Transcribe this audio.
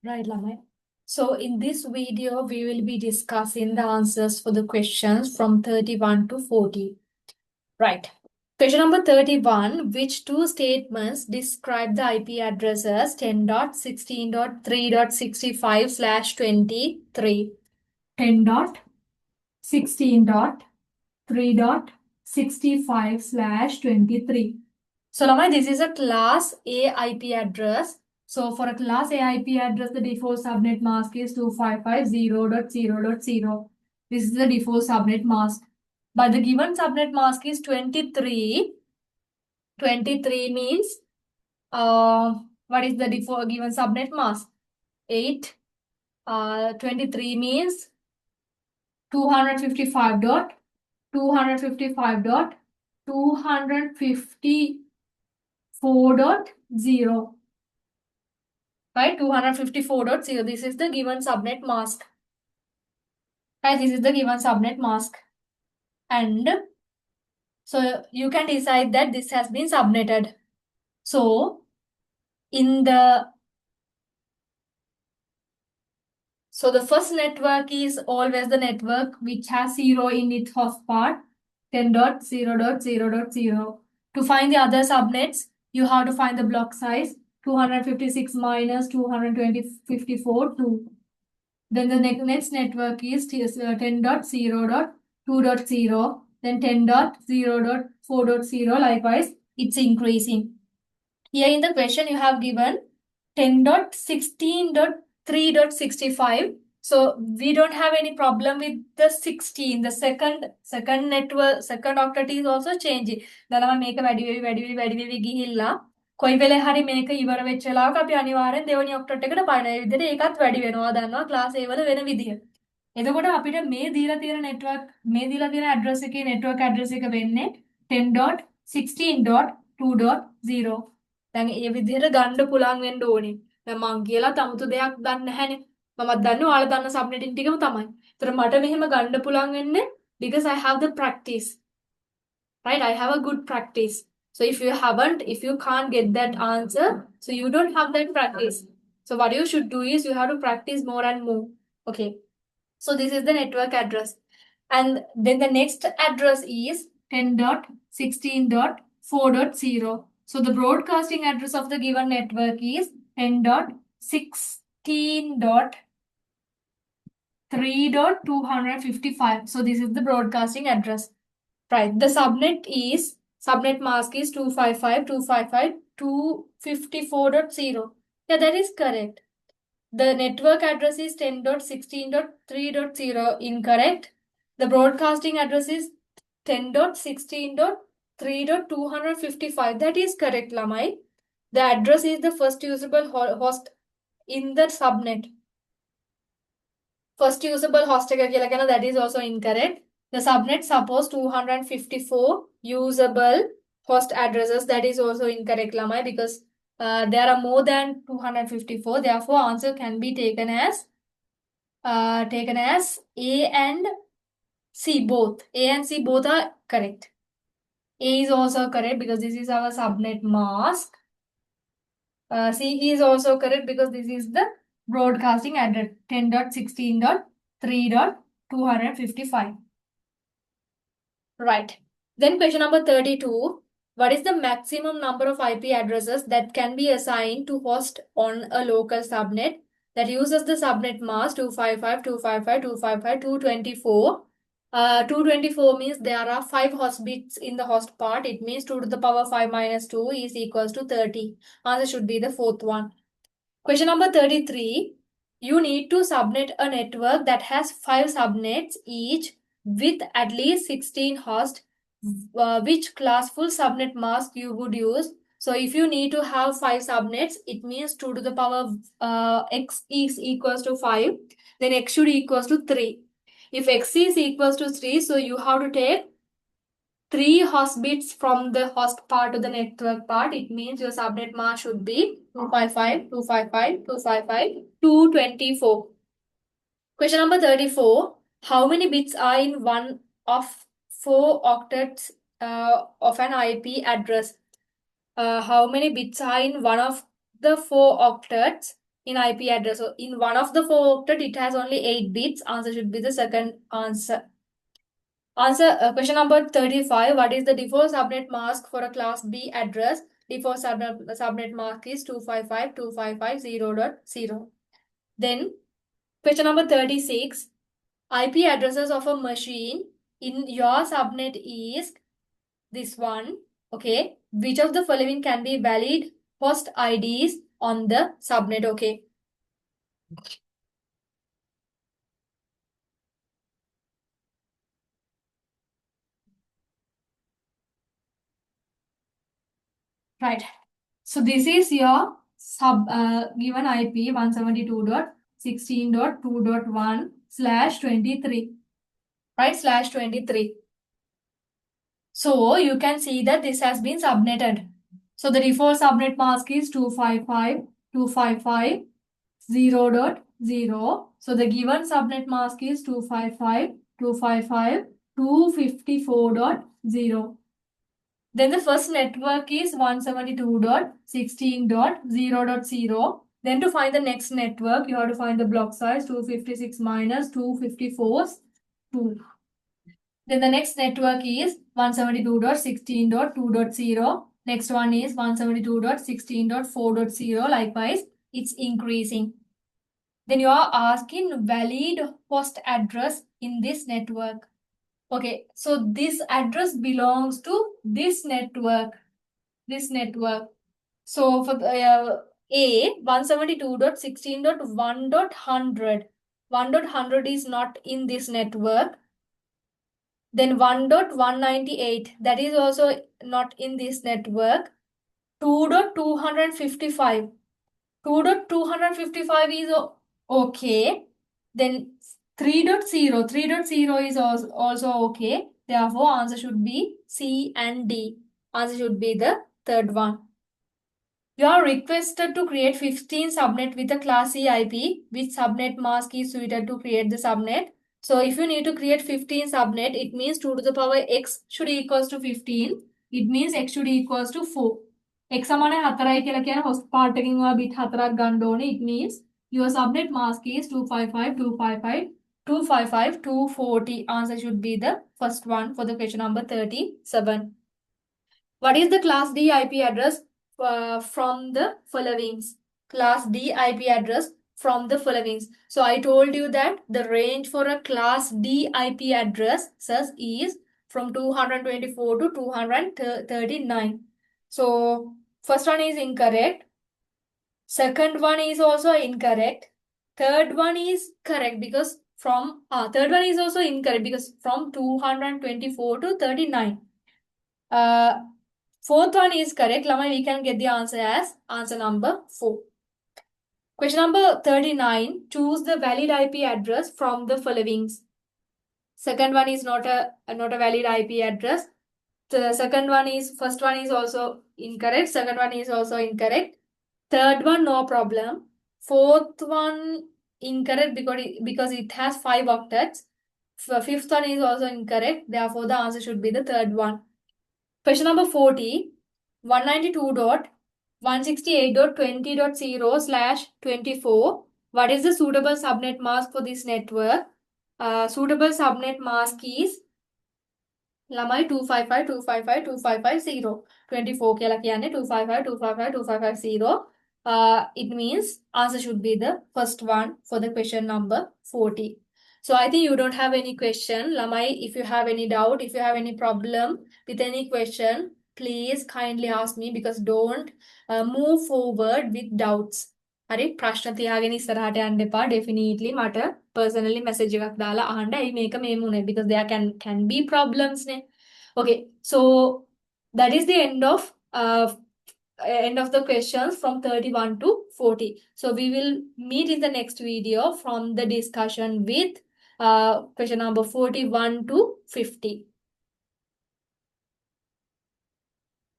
Right, Lamai. So in this video, we will be discussing the answers for the questions from 31 to 40. Right. Question number 31. Which two statements describe the IP addresses 10.16.3.65/23? 10.16.3.65/23. So, Lamai, this is a class A IP address. So, for a class A IP address, the default subnet mask is 255.0.0.0. This is the default subnet mask. But the given subnet mask is 23. 23 means, what is the default given subnet mask? 8. 23 means 255.254.0. Right, 254.0. This is the given subnet mask. Right, this is the given subnet mask. And so you can decide that this has been subnetted. So the first network is always the network which has 0 in its host part, 10.0.0.0. To find the other subnets, you have to find the block size, 256 minus 254, 2. Then the next network is 10.0.2.0, then 10.0.4.0. Likewise, it's increasing. Here in the question, you have given 10.16.3.65. So we don't have any problem with the 16. The second network, second octet is also changing. Then make a වැඩි ගිහිල්ලා කොයි වෙලේ හරි මේක ඉවර වෙච්ච වෙලාවක අපි අනිවාර්යෙන් දෙවෙනි ඔක්ටට් එකට බලන විදිහට ඒකත් වැඩි වෙනවා දන්නවා ක්ලාස් A වල වෙන විදිහ. එතකොට අපිට මේ දීලා තියෙන network මේ දීලා තියෙන address එකේ network address එක වෙන්නේ 10.16.2.0. දැන් ඒ විදිහට ගන්න පුළුවන් වෙන්න ඕනේ. දැන් මං කියලා තමුතු දෙයක් දන්නේ නැහැනේ. මමත් දන්නේ ඔයාලා දන්න සබ්නෙටින් ටිකම තමයි. ඒතර මට මෙහෙම ගන්න පුළුවන් වෙන්නේ because I have the practice. Right? I have a good practice. So if you can't get that answer, so you don't have that practice. So what you should do is you have to practice more and more. Okay. So this is the network address. And then the next address is 10.16.4.0. So the broadcasting address of the given network is 10.16.3.255. So this is the broadcasting address. Right. The subnet mask is 255.254.0. Yeah, that is correct. The network address is 10.16.3.0. Incorrect. The broadcasting address is 10.16.3.255. That is correct, Lamai. The address is the first usable host in the subnet. First usable host that is also incorrect. The subnet supports 254 usable host addresses. That is also incorrect, Lamai, because there are more than 254. Therefore, answer can be taken as A and C both. A and C both are correct. A is also correct because this is our subnet mask. C is also correct because this is the broadcasting address 10.16.3.255. Right. Then question number 32. What is the maximum number of IP addresses that can be assigned to host on a local subnet that uses the subnet mask 255.255.255.224? 224 means there are 5 host bits in the host part. It means 2 to the power 5 minus 2 is equals to 30. Answer should be the fourth one. Question number 33. You need to subnet a network that has 5 subnets each with at least 16 hosts. Which classful subnet mask you would use? So if you need to have 5 subnets, it means 2 to the power x is equals to 5. Then x should equals to 3. If x is equals to 3, so you have to take 3 host bits from the host part to the network part. It means your subnet mask should be 254. Question number 34. How many bits are in one of 4 octets of an IP address? How many bits are in one of the 4 octets in IP address. So in one of the 4 octet, it has only 8 bits. Answer should be the second answer. Question number 35. What is the default subnet mask for a class D address? Default subnet mask is 255.255.0.0. Then question number 36. IP addresses of a machine in your subnet is this one. Okay. Which of the following can be valid host IDs on the subnet? Okay. Right. So this is your given IP 172.16.2.1/23. Right, /23. So you can see that this has been subnetted. So the default subnet mask is 255.255.0.0. So the given subnet mask is 255.255.254.0. Then the first network is 172.16.0.0. Then to find the next network, you have to find the block size 256 minus 254 2. Then the next network is 172.16.2.0. Next one is 172.16.4.0. Likewise, it's increasing. Then you are asking valid host address in this network. Okay, so this address belongs to this network. So for the A 172.16.1.100. 1.100 is not in this network. Then 1.198, that is also not in this network. 2.255. 2.255 is okay. Then 3.0. 3.0 is also okay. Therefore, answer should be C and D. Answer should be the third one. You are requested to create 15 subnet with a class C IP. Which subnet mask is suited to create the subnet? So if you need to create 15 subnet, it means 2 to the power x should equals to 15. It means x should equals to 4. X සමානයි 4යි කියලා කියන host part එකකින් ඔයා bit 4ක් ගන්න ඕනේ. It means your subnet mask is 255.255.240. Answer should be the first one for the question number 37. What is the class D IP address from the followings? Class D IP address from the followings. So I told you that the range for a class D IP address is from 224 to 239. So first one is incorrect. Second one is also incorrect. Third one is correct because third one is also incorrect because from 224 to 39. Fourth one is correct. Lama, we can get the answer as answer number 4. Question number 39. Choose the valid IP address from the followings. Second one is not a valid IP address. The first one is also incorrect. Second one is also incorrect. Third one, no problem. Fourth one, incorrect because it has 5 octets. Fifth one is also incorrect. Therefore, the answer should be the third one. Question number 40. 192.168.20.0/24. What is the suitable subnet mask for this network? Suitable subnet mask is ළමයි 255.255.255.0. 24 කියලා කියන්නේ 255.255.255.0. It means answer should be the first one for the question number 40. So I think you don't have any question. Lamai, if you have any doubt, if you have any problem with any question, please kindly ask me because don't move forward with doubts. හරි ප්‍රශ්න තියාගෙන ඉස්සරහට යන්න එපා. Definitely මට personally message එකක් දාලා අහන්න. ඇයි මේක මෙහෙම උනේ? Because there can be problems නේ. Okay, so that is the end of the questions from 31 to 40. So we will meet in the next video from the discussion with question number 41 to 50.